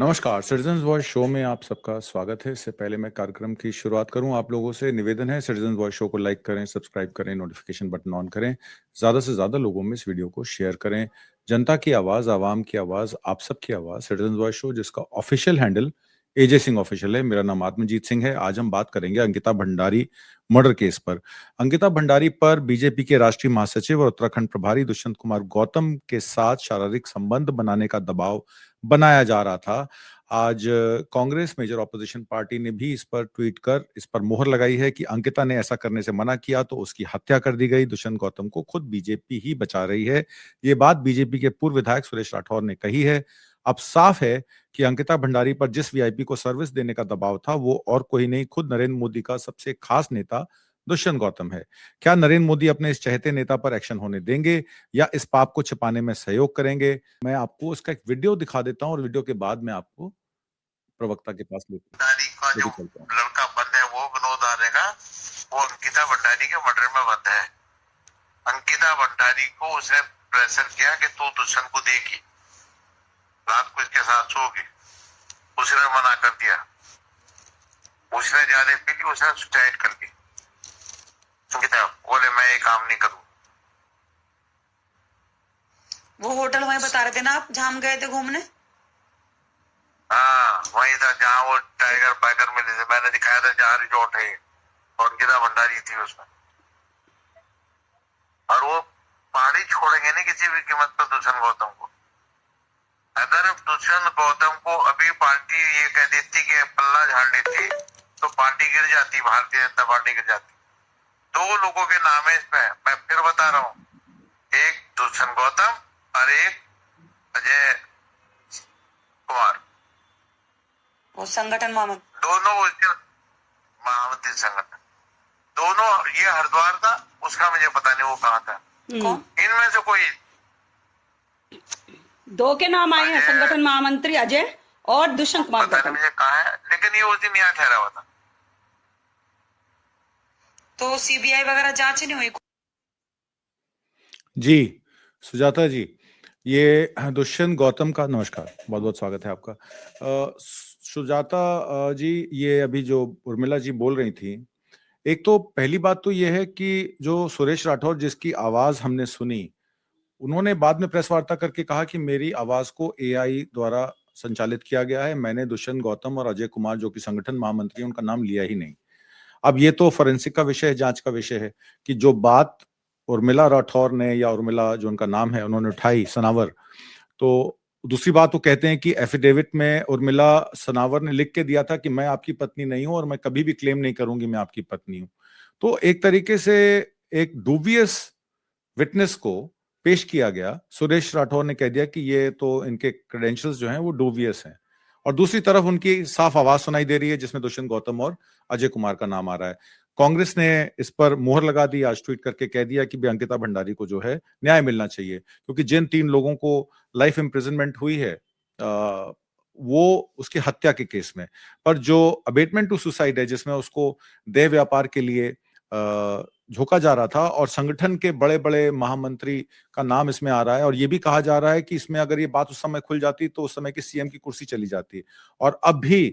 नमस्कार, citizens voice show में आप सबका स्वागत है। इससे पहले मैं कार्यक्रम की शुरुआत करूं, आप लोगों से निवेदन है, सिटीजन्स वॉइस शो को लाइक करें, सब्सक्राइब करें, नोटिफिकेशन बटन ऑन करें, ज़्यादा से ज़्यादा लोगों में इस वीडियो को शेयर करें। जनता की आवाज़, आवाम की आवाज़, आप सबकी आवाज़, सिटीजन्स वॉइस शो, जिसका ऑफिशियल हैंडल एजे सिंह ऑफिशियल है। मेरा नाम आत्मजीत सिंह है। आज हम बात करेंगे अंकिता भंडारी मर्डर केस पर। अंकिता भंडारी पर बीजेपी के राष्ट्रीय महासचिव और उत्तराखंड प्रभारी दुष्यंत कुमार गौतम के साथ शारीरिक संबंध बनाने का दबाव बनाया जा रहा था। आज कांग्रेस मेजर ऑपोजिशन पार्टी ने भी इस पर ट्वीट कर इस पर मोहर लगाई है कि अंकिता ने ऐसा करने से मना किया तो उसकी हत्या कर दी गई। दुष्यंत गौतम को खुद बीजेपी ही बचा रही है। ये बात बीजेपी के पूर्व विधायक सुरेश राठौर ने कही है। अब साफ है कि अंकिता भंडारी पर जिस वीआईपी को सर्विस देने का दबाव था वो और कोई नहीं, खुद नरेंद्र मोदी का सबसे खास नेता दुष्यंत गौतम है। क्या नरेंद्र मोदी अपने इस चहेते नेता पर एक्शन होने देंगे या इस पाप को छिपाने में सहयोग करेंगे? मैं आपको उसका एक वीडियो दिखा देता हूं और वीडियो के बाद मैं आपको प्रवक्ता के पास भंडारी का जो लड़का बंद है वो विनोद आर्य वो अंकिता भंडारी के मर्डर में बंद है। अंकिता भंडारी को उसने प्रेशर किया कि तू दुष्यंत को देगी, रात को इसके साथ सोगी। उसने मना कर दिया, उसने ज्यादा पी ली, उसने सुसाइड कर ली। अंकिता बोले मैं ये काम नहीं करूँ। वो होटल वहीं बता रहे थे ना आप, जहां हम गए थे घूमने? हाँ वही था जहाँ वो टाइगर पैगर मिले थे, मैंने दिखाया था जहाँ रिजॉर्ट है, और अंकिता भंडारी थी उसमें। और वो पहाड़ी छोड़ेंगे नहीं किसी भी कीमत पर दुष्यंत गौतम को। अगर दुष्यंत गौतम को अभी पार्टी ये कह देती कि पल्ला झाड़ देती तो पार्टी गिर जाती, भारतीय जनता पार्टी गिर जाती। दो लोगों के नाम है इसमें, मैं फिर बता रहा हूँ, एक दुष्यंत गौतम और एक अजय कुमार, वो संगठन महामंत्री, दोनों महामंत्री संगठन, दोनों। ये हरिद्वार था, उसका मुझे पता नहीं वो कहाँ था। कौन? इनमें से कोई दो के नाम आए हैं, संगठन महामंत्री अजय और दुष्यंत कुमार पता नहीं मुझे कहाँ है, लेकिन ये उस दिन यहाँ ठहरा हुआ था। तो सीबीआई वगैरह जांच नहीं हुई? जी सुजाता जी, ये दुष्यंत गौतम का नमस्कार, बहुत बहुत स्वागत है आपका। सुजाता जी, ये अभी जो उर्मिला जी बोल रही थी, एक तो पहली बात तो ये है कि जो सुरेश राठौर जिसकी आवाज हमने सुनी, उन्होंने बाद में प्रेस वार्ता करके कहा कि मेरी आवाज को एआई द्वारा संचालित किया गया है, मैंने दुष्यंत गौतम और अजय कुमार जो कि संगठन महामंत्री उनका नाम लिया ही नहीं। अब ये तो फोरेंसिक का विषय है, जांच का विषय है कि जो बात उर्मिला राठौर ने या उर्मिला जो उनका नाम है उन्होंने उठाई, सनावर, तो दूसरी बात वो कहते हैं कि एफिडेविट में उर्मिला सनावर ने लिख के दिया था कि मैं आपकी पत्नी नहीं हूं और मैं कभी भी क्लेम नहीं करूंगी मैं आपकी पत्नी हूं। तो एक तरीके से एक डूबियस विटनेस को पेश किया गया। सुरेश राठौर ने कह दिया कि ये तो इनके क्रेडेंशियल्स जो हैं वो डूबियस हैं, और दूसरी तरफ उनकी साफ आवाज सुनाई दे रही है जिसमें दुष्यंत गौतम और अजय कुमार का नाम आ रहा है। कांग्रेस ने इस पर मोहर लगा दी, आज ट्वीट करके कह दिया कि अंकिता भंडारी को जो है न्याय मिलना चाहिए, क्योंकि जिन 3 लोगों को लाइफ इम्प्रिजनमेंट हुई है वो उसकी हत्या के केस में, पर जो अबेटमेंट टू सुसाइड है जिसमें उसको देह व्यापार के लिए झोंका जा रहा था और संगठन के बड़े बड़े महामंत्री का नाम इसमें आ रहा है, और ये भी कहा जा रहा है कि इसमें अगर ये बात उस समय खुल जाती तो उस समय की सीएम की कुर्सी चली जाती, और अब भी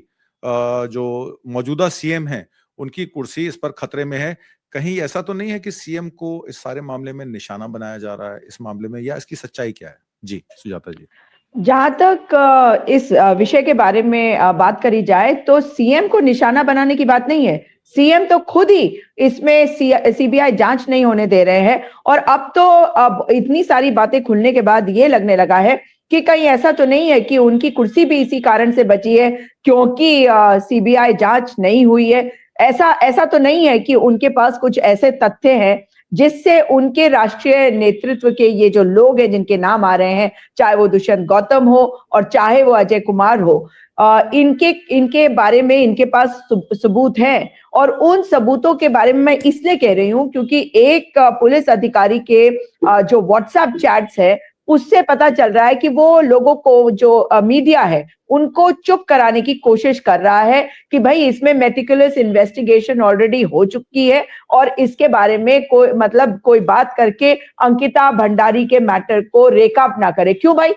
जो मौजूदा सीएम है उनकी कुर्सी इस पर खतरे में है। कहीं ऐसा तो नहीं है कि सीएम को इस सारे मामले में निशाना बनाया जा रहा है इस मामले में, या इसकी सच्चाई क्या है? जी सुजाता जी। जहां तक इस विषय के बारे में बात करी जाए तो सीएम को निशाना बनाने की बात नहीं है। सीएम तो खुद ही इसमें सीबीआई जांच नहीं होने दे रहे हैं, और अब इतनी सारी बातें खुलने के बाद ये लगने लगा है कि कहीं ऐसा तो नहीं है कि उनकी कुर्सी भी इसी कारण से बची है क्योंकि सीबीआई जांच नहीं हुई है। ऐसा तो नहीं है कि उनके पास कुछ ऐसे तथ्य हैं जिससे उनके राष्ट्रीय नेतृत्व के ये जो लोग हैं जिनके नाम आ रहे हैं, चाहे वो दुष्यंत गौतम हो और चाहे वो अजय कुमार हो, इनके बारे में इनके पास सबूत हैं। और उन सबूतों के बारे में मैं इसलिए कह रही हूं क्योंकि एक पुलिस अधिकारी के जो व्हाट्सएप चैट्स है उससे पता चल रहा है कि वो लोगों को, जो मीडिया है, उनको चुप कराने की कोशिश कर रहा है कि भाई इसमें मेटिकुलस इन्वेस्टिगेशन ऑलरेडी हो चुकी है और इसके बारे में कोई बात करके अंकिता भंडारी के मैटर को रेकअप ना करे। क्यों भाई,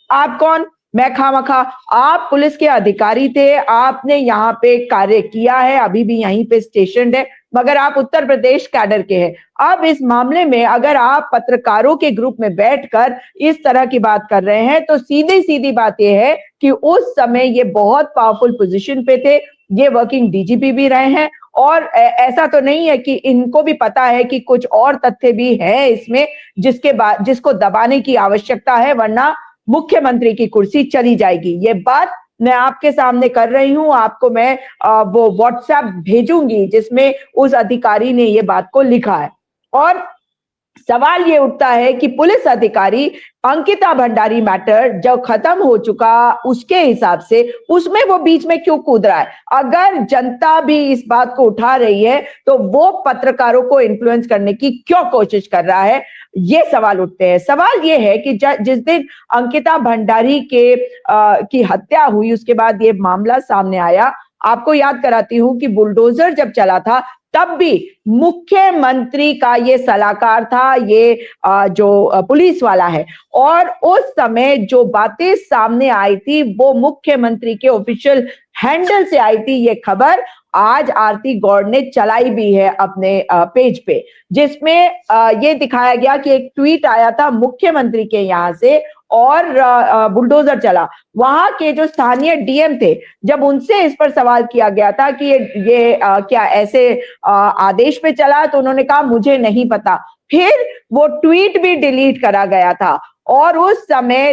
आप कौन? मैं खामखा, आप पुलिस के अधिकारी थे, आपने यहाँ पे कार्य किया है, अभी भी यहीं पे स्टेशन है, मगर आप उत्तर प्रदेश कैडर के हैं। अब इस मामले में अगर आप पत्रकारों के ग्रुप में बैठकर इस तरह की बात कर रहे हैं, तो सीधी सीधी बात यह है कि उस समय ये बहुत पावरफुल पोजीशन पे थे, ये वर्किंग डीजीपी भी रहे हैं, और ऐसा तो नहीं है कि इनको भी पता है कि कुछ और तथ्य भी है इसमें जिसको दबाने की आवश्यकता है, वरना मुख्यमंत्री की कुर्सी चली जाएगी। ये बात मैं आपके सामने कर रही हूं, आपको मैं वो व्हाट्सएप भेजूंगी जिसमें उस अधिकारी ने ये बात को लिखा है। और सवाल ये उठता है कि पुलिस अधिकारी अंकिता भंडारी मैटर जब खत्म हो चुका उसके हिसाब से उसमें वो बीच में क्यों कूद रहा है? अगर जनता भी इस बात को उठा रही है तो वो पत्रकारों को इन्फ्लुएंस करने की क्यों कोशिश कर रहा है? ये सवाल उठते हैं। सवाल ये है कि जिस दिन अंकिता भंडारी की हत्या हुई उसके बाद ये मामला सामने आया, आपको याद कराती हूं कि बुलडोजर जब चला था तब भी मुख्यमंत्री का ये सलाहकार था, ये जो पुलिस वाला है, और उस समय जो बातें सामने आई थी वो मुख्यमंत्री के ऑफिशियल हैंडल से आई थी। ये खबर आज आरती गौड़ ने चलाई भी है अपने पेज पे, जिसमें ये दिखाया गया कि एक ट्वीट आया था मुख्यमंत्री के यहां से और बुलडोजर चला। वहां के जो स्थानीय डीएम थे, जब उनसे इस पर सवाल किया गया था कि ये क्या ऐसे आदेश पे चला, तो उन्होंने कहा मुझे नहीं पता। फिर वो ट्वीट भी डिलीट करा गया था, और उस समय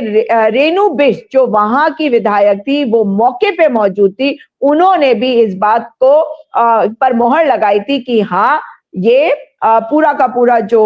रेणु बिष्ट जो वहां की विधायक थी वो मौके पे मौजूद थी, उन्होंने भी इस बात को पर मोहर लगाई थी कि हाँ ये पूरा का पूरा जो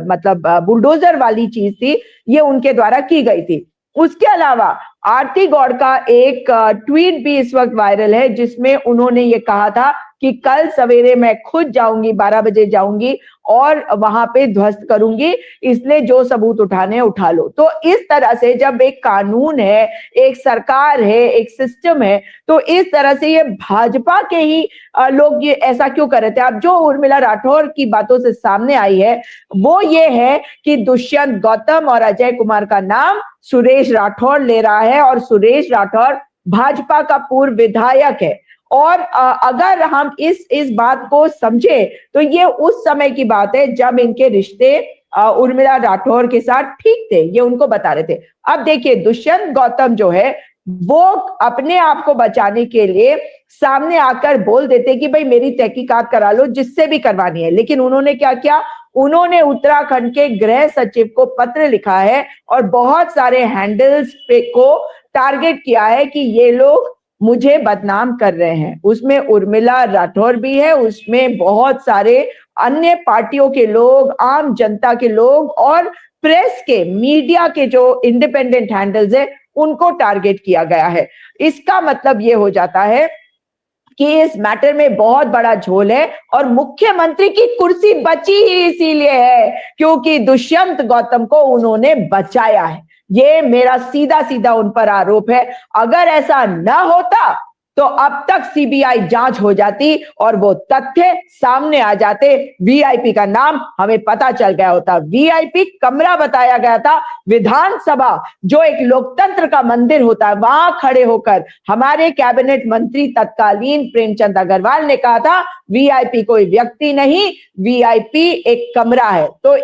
मतलब बुलडोजर वाली चीज थी ये उनके द्वारा की गई थी। उसके अलावा आरती गौड़ का एक ट्वीट भी इस वक्त वायरल है जिसमें उन्होंने ये कहा था कि कल सवेरे मैं खुद जाऊंगी, 12 बजे जाऊंगी और वहां पे ध्वस्त करूंगी, इसलिए जो सबूत उठाने उठा लो। तो इस तरह से जब एक कानून है, एक सरकार है, एक सिस्टम है, तो इस तरह से ये भाजपा के ही लोग ये ऐसा क्यों कर रहे थे? अब जो उर्मिला राठौर की बातों से सामने आई है वो ये है कि दुष्यंत गौतम और अजय कुमार का नाम सुरेश राठौर ले रहा है, और सुरेश राठौर भाजपा का पूर्व विधायक है। और अगर हम इस बात को समझे तो ये उस समय की बात है जब इनके रिश्ते उर्मिला राठौर के साथ ठीक थे, ये उनको बता रहे थे। अब देखिए दुष्यंत गौतम जो है वो अपने आप को बचाने के लिए सामने आकर बोल देते कि भाई मेरी तहकीकात करा लो, जिससे भी करवानी है। लेकिन उन्होंने क्या किया? उन्होंने उत्तराखंड के गृह सचिव को पत्र लिखा है और बहुत सारे हैंडल्स पे को टारगेट किया है कि ये लोग मुझे बदनाम कर रहे हैं। उसमें उर्मिला राठौर भी है, उसमें बहुत सारे अन्य पार्टियों के लोग, आम जनता के लोग और प्रेस के, मीडिया के जो इंडिपेंडेंट हैंडल्स है उनको टारगेट किया गया है। इसका मतलब ये हो जाता है कि इस मैटर में बहुत बड़ा झोल है, और मुख्यमंत्री की कुर्सी बची ही इसीलिए है क्योंकि दुष्यंत गौतम को उन्होंने बचाया है। ये मेरा सीधा सीधा उन पर आरोप है। अगर ऐसा ना होता तो अब तक सीबीआई जांच हो जाती और वो तथ्य सामने आ जाते। वीआईपी का नाम हमें पता चल गया होता। वीआईपी कमरा बताया गया था। विधानसभा जो एक लोकतंत्र का मंदिर होता है, वहां खड़े होकर हमारे कैबिनेट मंत्री तत्कालीन प्रेमचंद अग्रवाल ने कहा था वीआईपी कोई व्यक्ति नहीं, वीआईपी एक कमरा है। तो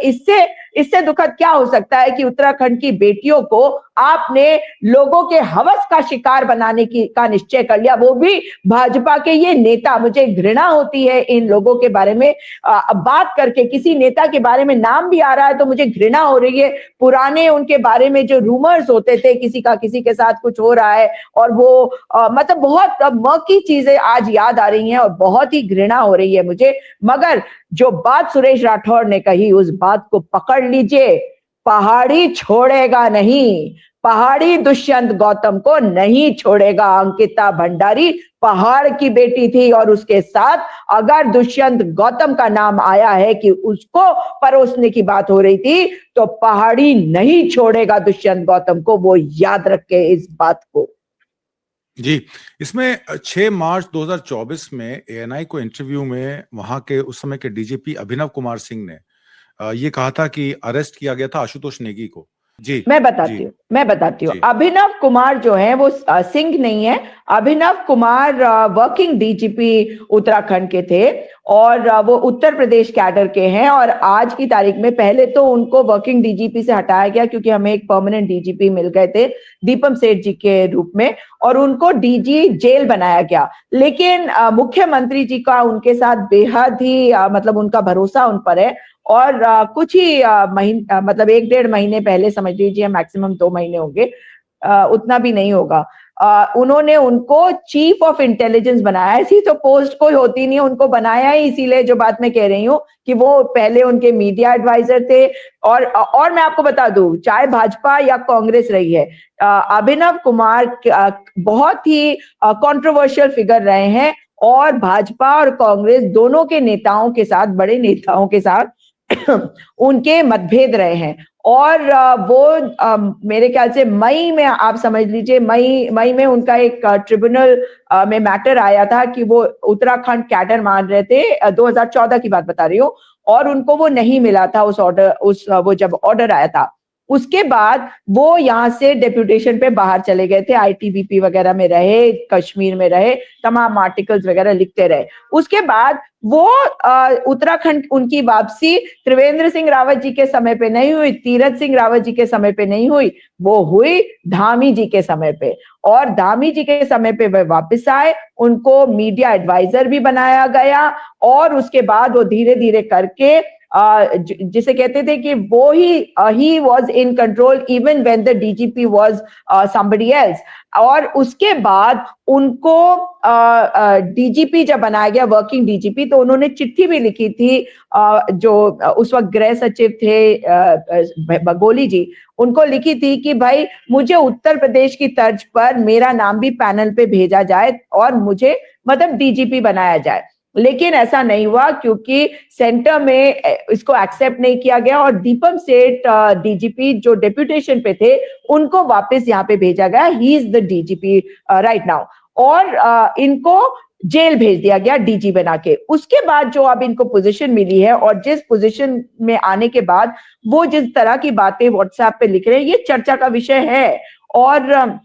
इससे दुखद क्या हो सकता है कि उत्तराखंड की बेटियों को आपने लोगों के हवस का शिकार बनाने का निश्चय कर लिया, वो भी भाजपा के ये नेता। मुझे घृणा होती है इन लोगों के बारे में बात करके। किसी नेता के बारे में नाम भी आ रहा है तो मुझे घृणा हो रही है। पुराने उनके बारे में जो रूमर्स होते थे, किसी का किसी के साथ कुछ हो रहा है, और वो मतलब बहुत मौकी चीजें आज याद आ रही हैं और बहुत ही घृणा हो रही है मुझे। मगर जो बात सुरेश राठौर ने कही उस बात को पकड़ लीजिए, पहाड़ी छोड़ेगा नहीं, पहाड़ी दुष्यंत गौतम को नहीं छोड़ेगा। अंकिता भंडारी पहाड़ की बेटी थी और उसके साथ अगर दुष्यंत गौतम का नाम आया है कि उसको परोसने की बात हो रही थी तो पहाड़ी नहीं छोड़ेगा दुष्यंत गौतम को। वो याद रखे इस बात को। जी, इसमें 6 मार्च 2024 में एएनआई को इंटरव्यू में वहां के उस समय के डीजीपी अभिनव कुमार सिंह ने ये कहा था कि अरेस्ट किया गया था आशुतोष नेगी को। जी मैं बताती हूँ। जी अभिनव कुमार जो है वो सिंह नहीं है। अभिनव कुमार वर्किंग डीजीपी उत्तराखंड के थे और वो उत्तर प्रदेश कैडर के हैं। और आज की तारीख में पहले तो उनको वर्किंग डीजीपी से हटाया गया क्योंकि हमें एक परमानेंट डीजीपी मिल गए थे दीपम सेठ जी के रूप में, और उनको डीजी जेल बनाया गया। लेकिन मुख्यमंत्री जी का उनके साथ बेहद ही मतलब उनका भरोसा उन पर है। और कुछ ही महीने मतलब 1-1.5 महीने पहले, समझ लीजिए मैक्सिमम 2 महीने होंगे, उतना भी नहीं होगा, उन्होंने उनको चीफ ऑफ इंटेलिजेंस बनाया। ऐसी तो पोस्ट कोई होती नहीं, उनको बनाया ही इसीलिए, जो बात मैं कह रही हूँ कि वो पहले उनके मीडिया एडवाइजर थे। और मैं आपको बता दूं, चाहे भाजपा या कांग्रेस रही है, अभिनव कुमार बहुत ही कंट्रोवर्शियल फिगर रहे हैं और भाजपा और कांग्रेस दोनों के नेताओं के साथ, बड़े नेताओं के साथ उनके मतभेद रहे हैं। और वो मेरे ख्याल से मई में, आप समझ लीजिए मई में उनका एक ट्रिब्यूनल में मैटर आया था कि वो उत्तराखंड कैडर मान रहे थे, 2014 की बात बता रही हूँ, और उनको वो नहीं मिला था उस ऑर्डर, वो जब ऑर्डर आया था उसके बाद वो यहाँ से डेप्यूटेशन पे बाहर चले गए थे, आईटीबीपी वगैरह में रहे, कश्मीर में रहे, तमाम आर्टिकल्स वगैरह लिखते रहे। उसके बाद वो उत्तराखंड, उनकी वापसी त्रिवेंद्र सिंह रावत जी के समय पे नहीं हुई, तीरथ सिंह रावत जी के समय पे नहीं हुई, वो हुई धामी जी के समय पे। और धामी जी के समय पे वे वापस आए, उनको मीडिया एडवाइजर भी बनाया गया और उसके बाद वो धीरे धीरे करके जिसे कहते थे कि वो he was in control even when the DGP was somebody else. और उसके बाद उनको डीजीपी जब बनाया गया, वर्किंग डीजीपी, तो उन्होंने चिट्ठी भी लिखी थी, जो उस वक्त गृह सचिव थे बगोली जी, उनको लिखी थी कि भाई मुझे उत्तर प्रदेश की तर्ज पर मेरा नाम भी पैनल पे भेजा जाए और मुझे मतलब डीजीपी बनाया जाए। लेकिन ऐसा नहीं हुआ क्योंकि सेंटर में इसको एक्सेप्ट नहीं किया गया और दीपम सेठ डीजीपी जो डेप्यूटेशन पे थे उनको वापस यहाँ पे भेजा गया। He is the DGP right now. और इनको जेल भेज दिया गया डीजी बना के। उसके बाद जो अब इनको पोजीशन मिली है और जिस पोजीशन में आने के बाद वो जिस तरह की बातें व्हाट्सएप पे लिख रहे हैं, ये चर्चा का विषय है। और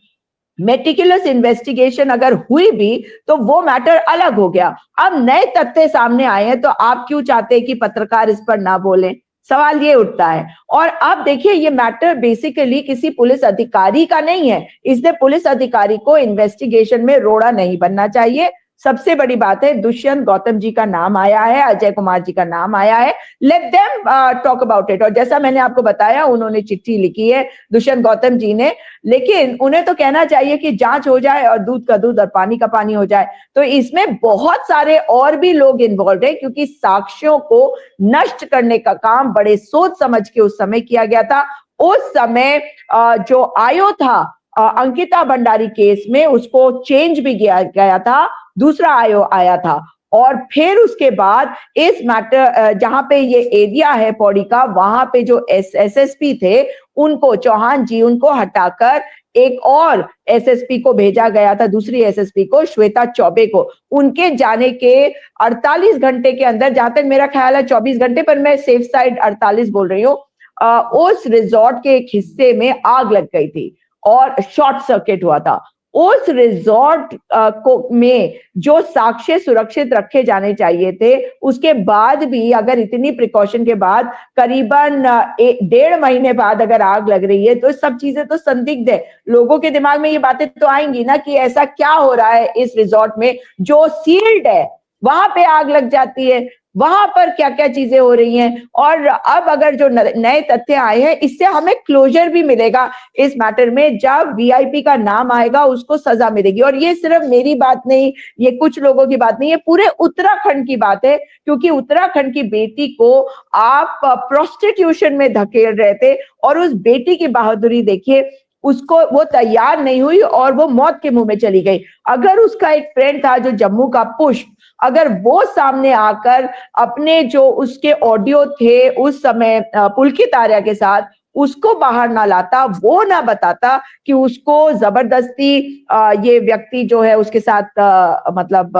मेटिकुलस इन्वेस्टिगेशन अगर हुई भी तो वो मैटर अलग हो गया। अब नए तथ्य सामने आए हैं तो आप क्यों चाहते हैं कि पत्रकार इस पर ना बोलें, सवाल ये उठता है। और अब देखिए, ये मैटर बेसिकली किसी पुलिस अधिकारी का नहीं है, इसलिए पुलिस अधिकारी को इन्वेस्टिगेशन में रोड़ा नहीं बनना चाहिए। सबसे बड़ी बात है, दुष्यंत गौतम जी का नाम आया है, अजय कुमार जी का नाम आया है, let them talk about it. और जैसा मैंने आपको बताया, उन्होंने चिट्ठी लिखी है दुष्यंत गौतम जी ने, लेकिन उन्हें तो कहना चाहिए कि जांच हो जाए और दूध का दूध और पानी का पानी हो जाए। तो इसमें बहुत सारे और भी लोग इन्वॉल्व है, क्योंकि साक्ष्यों को नष्ट करने का काम बड़े सोच समझ के उस समय किया गया था। उस समय जो आयो था अंकिता भंडारी केस में, उसको चेंज भी किया गया था, दूसरा आयो आया था। और फिर उसके बाद इस मैटर, जहां पे ये एरिया है पौड़ी का, वहां पे जो एसएसपी थे उनको, चौहान जी, उनको हटाकर एक और एसएसपी को भेजा गया था, दूसरी एसएसपी को, श्वेता चौबे को। उनके जाने के 48 घंटे के अंदर, जहां तक मेरा ख्याल है 24 घंटे, पर मैं सेफ साइड 48 बोल रही हूँ, उस रिजॉर्ट के एक हिस्से में आग लग गई थी और शॉर्ट सर्किट हुआ था। उस रिजॉर्ट में जो साक्ष्य सुरक्षित रखे जाने चाहिए थे, उसके बाद भी अगर इतनी प्रिकॉशन के बाद करीबन 1.5 महीने बाद अगर आग लग रही है, तो सब चीजें तो संदिग्ध है। लोगों के दिमाग में ये बातें तो आएंगी ना कि ऐसा क्या हो रहा है इस रिजॉर्ट में जो सील्ड है, वहां पे आग लग जाती है, वहां पर क्या क्या चीजें हो रही हैं। और अब अगर जो नए तथ्य आए हैं, इससे हमें क्लोजर भी मिलेगा इस मैटर में। जब वीआईपी का नाम आएगा उसको सजा मिलेगी। और ये सिर्फ मेरी बात नहीं, ये कुछ लोगों की बात नहीं, ये पूरे उत्तराखंड की बात है, क्योंकि उत्तराखंड की बेटी को आप प्रोस्टिट्यूशन में धकेल रहे थे और उस बेटी की बहादुरी देखिए, उसको, वो तैयार नहीं हुई और वो मौत के मुंह में चली गई। अगर उसका एक फ्रेंड था जो जम्मू का पुष्प, अगर वो सामने आकर अपने जो उसके ऑडियो थे उस समय पुलकित आर्या के साथ, उसको बाहर ना लाता, वो ना बताता कि उसको जबरदस्ती ये व्यक्ति जो है उसके साथ मतलब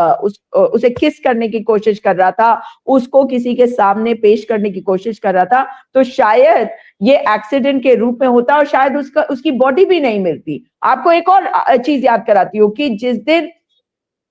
उसे किस करने की कोशिश कर रहा था, उसको किसी के सामने पेश करने की कोशिश कर रहा था, तो शायद ये एक्सीडेंट के रूप में होता और शायद उसकी बॉडी भी नहीं मिलती। आपको एक और चीज याद कराती हूँ कि जिस दिन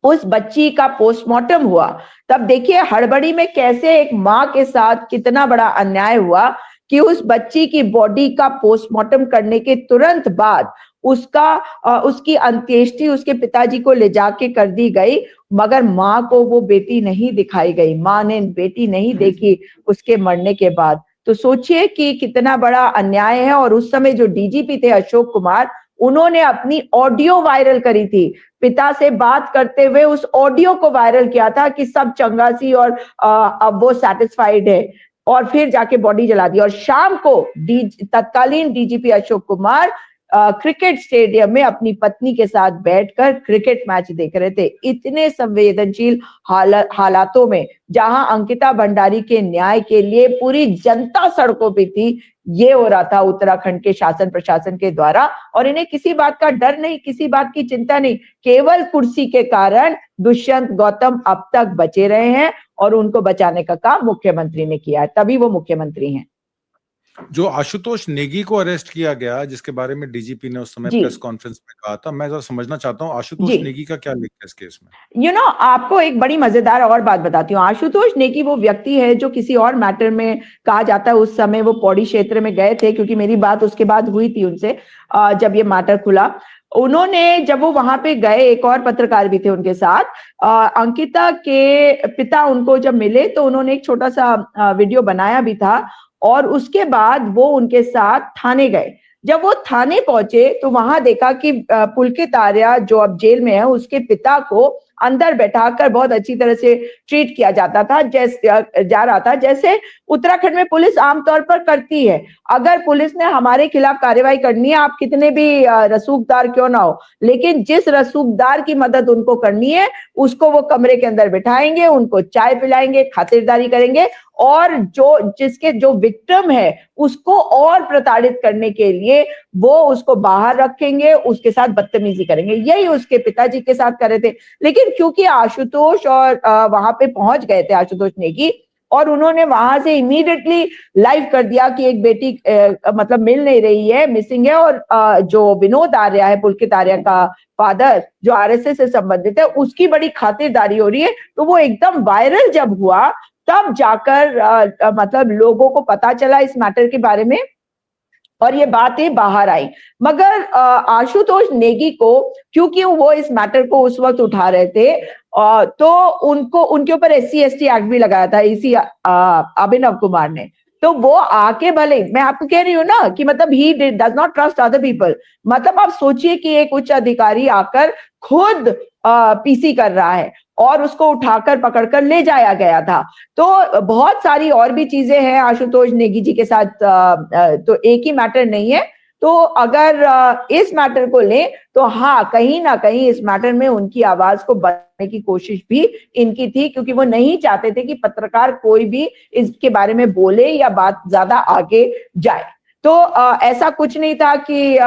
उस बच्ची का पोस्टमार्टम हुआ, तब देखिए हड़बड़ी में कैसे एक माँ के साथ कितना बड़ा अन्याय हुआ कि उस बच्ची की बॉडी का पोस्टमार्टम करने के तुरंत बाद उसकी अंत्येष्टि उसके पिताजी को ले जाके कर दी गई, मगर माँ को वो बेटी नहीं दिखाई गई, माँ ने बेटी नहीं देखी उसके मरने के बाद। तो सोचिए कि कितना बड़ा अन्याय है। और उस समय जो डीजीपी थे अशोक कुमार, उन्होंने अपनी ऑडियो वायरल करी थी, पिता से बात करते हुए उस ऑडियो को वायरल किया था कि सब चंगा सी और अब वो सेटिस्फाइड है, और फिर जाके बॉडी जला दी। और शाम को तत्कालीन DGP Ashok Kumar cricket stadium में अपनी पत्नी के साथ बैठकर क्रिकेट मैच देख रहे थे। इतने संवेदनशील हालातों में, जहां अंकिता भंडारी के न्याय के लिए पूरी जनता सड़कों पे थी, ये हो रहा था उत्तराखंड के शासन प्रशासन के द्वारा। और इन्हें किसी बात का डर नहीं, किसी बात की चिंता नहीं, केवल कुर्सी के कारण दुष्यंत गौतम अब तक बचे रहे हैं और उनको बचाने का काम मुख्यमंत्री ने किया है, तभी वो मुख्यमंत्री हैं। जो आशुतोष नेगी को अरेस्ट किया गया, जिसके बारे में डीजीपी ने उस समय प्रेस कॉन्फ्रेंस में कहा था, मैं जरा समझना चाहता हूँ आशुतोष नेगी का क्या लिंक है इस केस में? आपको एक बड़ी मजेदार और बात बताती हूँ। आशुतोष नेगी वो व्यक्ति है जो किसी और मैटर में कहा जाता है, उस समय वो पौड़ी क्षेत्र में गए थे, क्योंकि मेरी बात उसके बाद हुई थी उनसे जब ये मैटर खुला। उन्होंने जब वो वहां पे गए, एक और पत्रकार भी थे उनके साथ, अंकिता के पिता उनको जब मिले तो उन्होंने एक छोटा सा वीडियो बनाया भी था, और उसके बाद वो उनके साथ थाने गए। जब वो थाने पहुंचे तो वहां देखा कि पुलकित आर्या जो अब जेल में है, उसके पिता को अंदर बैठाकर बहुत अच्छी तरह से ट्रीट किया जाता था, जा रहा था जैसे उत्तराखंड में पुलिस आमतौर पर करती है। अगर पुलिस ने हमारे खिलाफ कार्रवाई करनी है, आप कितने भी रसूखदार क्यों ना हो, लेकिन जिस रसूखदार की मदद उनको करनी है, उसको वो कमरे के अंदर बिठाएंगे, उनको चाय पिलाएंगे, खातिरदारी करेंगे, और जो विक्टिम है उसको और प्रताड़ित करने के लिए वो उसको बाहर रखेंगे, उसके साथ बदतमीजी करेंगे। यही उसके पिताजी के साथ कर रहे थे। लेकिन क्योंकि आशुतोष और वहां पे पहुंच गए थे आशुतोष नेगी, और उन्होंने वहां से इमीडिएटली लाइव कर दिया कि एक बेटी मतलब मिल नहीं रही है, मिसिंग है, और जो विनोद आर्या है, पुलकित आर्या का फादर, जो आरएसएस से संबंधित है, उसकी बड़ी खातिरदारी हो रही है। तो वो एकदम वायरल जब हुआ, तब जाकर मतलब लोगों को पता चला इस मैटर के बारे में, और ये बातें बाहर आई। मगर आशुतोष नेगी को, क्योंकि वो इस मैटर को उस वक्त उठा रहे थे, तो उनके ऊपर SC/ST एक्ट भी लगाया था इसी अभिनव कुमार ने। तो वो आके, भले मैं आपको कह रही हूँ ना कि मतलब he does not trust other people. मतलब आप सोचिए कि एक उच्च अधिकारी आकर खुद पीसी कर रहा है, और उसको उठाकर पकड़कर ले जाया गया था। तो बहुत सारी और भी चीजें हैं आशुतोष नेगी जी के साथ, तो एक ही मैटर नहीं है। तो अगर इस मैटर को लें तो हाँ, कहीं ना कहीं इस मैटर में उनकी आवाज को बढ़ाने की कोशिश भी इनकी थी, क्योंकि वो नहीं चाहते थे कि पत्रकार कोई भी इसके बारे में बोले या बात ज्यादा आगे जाए। तो ऐसा कुछ नहीं था कि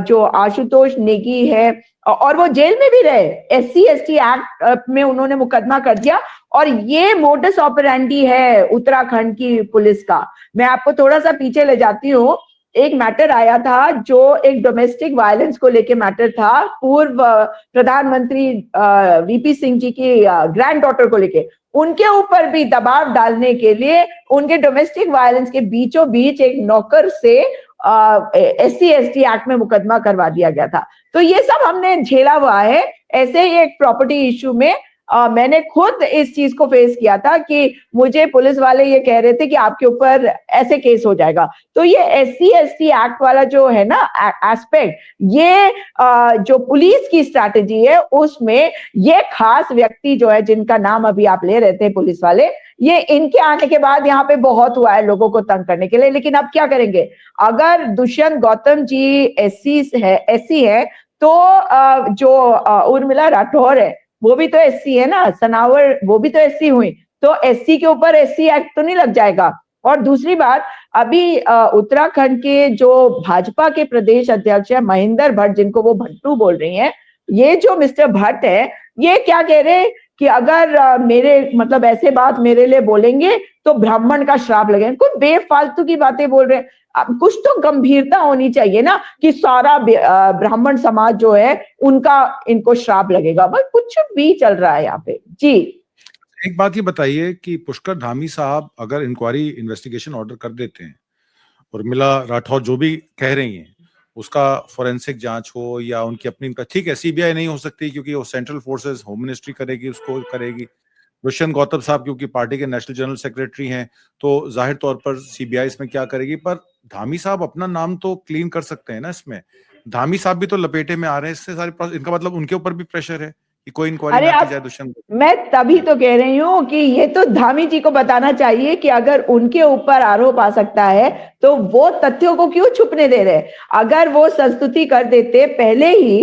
जो आशुतोष नेगी है, और वो जेल में भी रहे, SC/ST एक्ट में उन्होंने मुकदमा कर दिया, और ये मोडस ऑपरेंडी है उत्तराखंड की पुलिस का। मैं आपको थोड़ा सा पीछे ले जाती हूँ। एक मैटर आया था जो एक डोमेस्टिक वायलेंस को लेके मैटर था, पूर्व प्रधानमंत्री VP सिंह जी की ग्रैंड डॉटर को लेके। उनके ऊपर भी दबाव डालने के लिए उनके डोमेस्टिक वायलेंस के बीचों बीच एक नौकर से SC/ST एक्ट में मुकदमा करवा दिया गया था। तो ये सब हमने झेला हुआ है। ऐसे ही एक प्रॉपर्टी इश्यू में मैंने खुद इस चीज को फेस किया था कि मुझे पुलिस वाले ये कह रहे थे कि आपके ऊपर ऐसे केस हो जाएगा। तो ये SC/ST एक्ट वाला जो है ना एस्पेक्ट, ये जो पुलिस की स्ट्रैटेजी है, उसमें ये खास व्यक्ति जो है, जिनका नाम अभी आप ले रहे थे पुलिस वाले, ये इनके आने के बाद यहाँ पे बहुत हुआ है लोगों को तंग करने के लिए। लेकिन अब क्या करेंगे? अगर दुष्यंत गौतम जी SC है, तो जो उर्मिला राठौर है वो भी तो SC है ना, सनावर वो भी तो SC हुई, तो SC के ऊपर SC एक्ट तो नहीं लग जाएगा। और दूसरी बात, अभी उत्तराखंड के जो भाजपा के प्रदेश अध्यक्ष है महेंद्र भट्ट, जिनको वो भट्टू बोल रही हैं, ये जो मिस्टर भट्ट है, ये क्या कह रहे हैं कि अगर मेरे मतलब ऐसे बात मेरे लिए बोलेंगे तो ब्राह्मण का श्राप लगेगा। कुछ बेफालतू की बातें बोल रहे हैं। अब कुछ तो गंभीरता होनी चाहिए ना कि सारा ब्राह्मण समाज जो है उनका इनको श्राप लगेगा। बस कुछ भी चल रहा है यहाँ पे जी। एक बात ये बताइए कि पुष्कर धामी साहब अगर इंक्वायरी इन्वेस्टिगेशन ऑर्डर कर देते हैं, उर्मिला राठौर जो भी कह रही हैं उसका फोरेंसिक जांच हो या उनकी अपनी, ठीक है सीबीआई नहीं हो सकती क्योंकि वो सेंट्रल फोर्सेस होम मिनिस्ट्री करेगी, उसको करेगी। दुष्यंत गौतम साहब क्योंकि पार्टी के नेशनल जनरल सेक्रेटरी हैं तो जाहिर तौर पर सीबीआई इसमें क्या करेगी, पर धामी साहब अपना नाम तो क्लीन कर सकते हैं ना इसमें। धामी साहब भी तो लपेटे में आ रहे हैं इससे सारे, इनका मतलब उनके ऊपर भी प्रेशर है कि कोई इंक्वायरी अरे ना की आप, जाए दुष्यंत। मैं तभी तो कह रही हूँ कि ये तो धामी जी को बताना चाहिए कि अगर उनके ऊपर आरोप आ सकता है तो वो तथ्यों को क्यों छुपने दे रहे। अगर वो संस्तुति कर देते पहले ही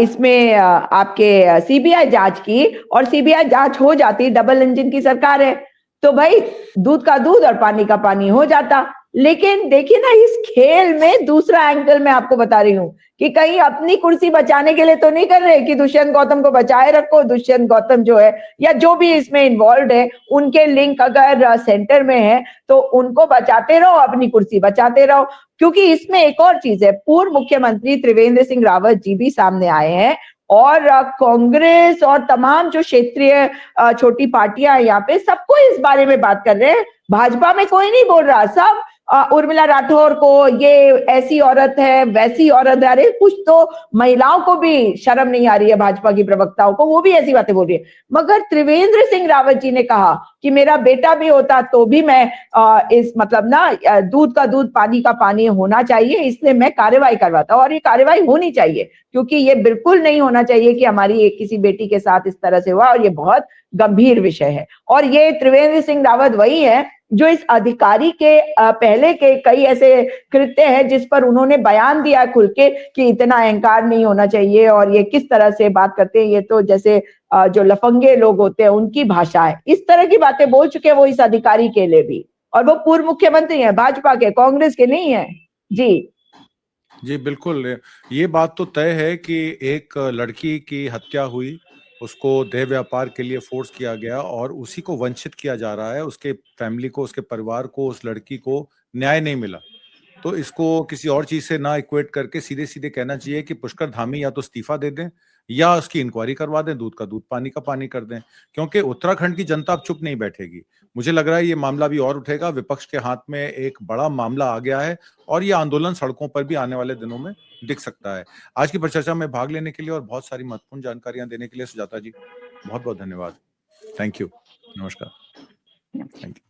इसमें आपके सीबीआई जांच की और सीबीआई जांच हो जाती, डबल इंजन की सरकार है तो भाई दूध का दूध और पानी का पानी हो जाता। लेकिन देखिए ना इस खेल में दूसरा एंगल मैं आपको बता रही हूँ कि कहीं अपनी कुर्सी बचाने के लिए तो नहीं कर रहे कि दुष्यंत गौतम को बचाए रखो, दुष्यंत गौतम जो है या जो भी इसमें इन्वॉल्व है उनके लिंक अगर सेंटर में है तो उनको बचाते रहो, अपनी कुर्सी बचाते रहो। क्योंकि इसमें एक और चीज है, पूर्व मुख्यमंत्री त्रिवेंद्र सिंह रावत जी भी सामने आए हैं और कांग्रेस और तमाम जो क्षेत्रीय छोटी पार्टियां यहाँ पे सबको इस बारे में बात कर रहे हैं। भाजपा में कोई नहीं बोल रहा, सब उर्मिला राठौर को ये ऐसी औरत है वैसी औरत है। अरे कुछ तो महिलाओं को भी शर्म नहीं आ रही है, भाजपा की प्रवक्ताओं को, वो भी ऐसी बातें बोल रही है। मगर त्रिवेंद्र सिंह रावत जी ने कहा कि मेरा बेटा भी होता तो भी मैं इस मतलब ना दूध का दूध पानी का पानी होना चाहिए, इसलिए मैं कार्रवाई करवाता। और ये कार्रवाई होनी चाहिए क्योंकि ये बिल्कुल नहीं होना चाहिए कि हमारी एक किसी बेटी के साथ इस तरह से हुआ और ये बहुत गंभीर विषय है। और ये त्रिवेंद्र सिंह रावत वही है जो इस अधिकारी के पहले के कई ऐसे कृत्य हैं जिस पर उन्होंने बयान दिया खुल के कि इतना अहंकार नहीं होना चाहिए और ये किस तरह से बात करते हैं, ये तो जैसे जो लफंगे लोग होते हैं उनकी भाषा है। इस तरह की बातें बोल चुके हैं वो इस अधिकारी के लिए भी, और वो पूर्व मुख्यमंत्री हैं, भाजपा के, कांग्रेस के नहीं है जी। जी बिल्कुल, ये बात तो तय है कि एक लड़की की हत्या हुई, उसको देह व्यापार के लिए फोर्स किया गया और उसी को वंचित किया जा रहा है, उसके फैमिली को, उसके परिवार को, उस लड़की को न्याय नहीं मिला। तो इसको किसी और चीज से ना इक्वेट करके सीधे सीधे कहना चाहिए कि पुष्कर धामी या तो इस्तीफा दे दें या उसकी इंक्वायरी करवा दें, दूध का दूध पानी का पानी कर दें, क्योंकि उत्तराखंड की जनता अब चुप नहीं बैठेगी। मुझे लग रहा है ये मामला भी और उठेगा, विपक्ष के हाथ में एक बड़ा मामला आ गया है और ये आंदोलन सड़कों पर भी आने वाले दिनों में दिख सकता है। आज की परिचर्चा में भाग लेने के लिए और बहुत सारी महत्वपूर्ण जानकारियां देने के लिए सुजाता जी बहुत बहुत धन्यवाद। Thank you. नमस्कार। Thank you.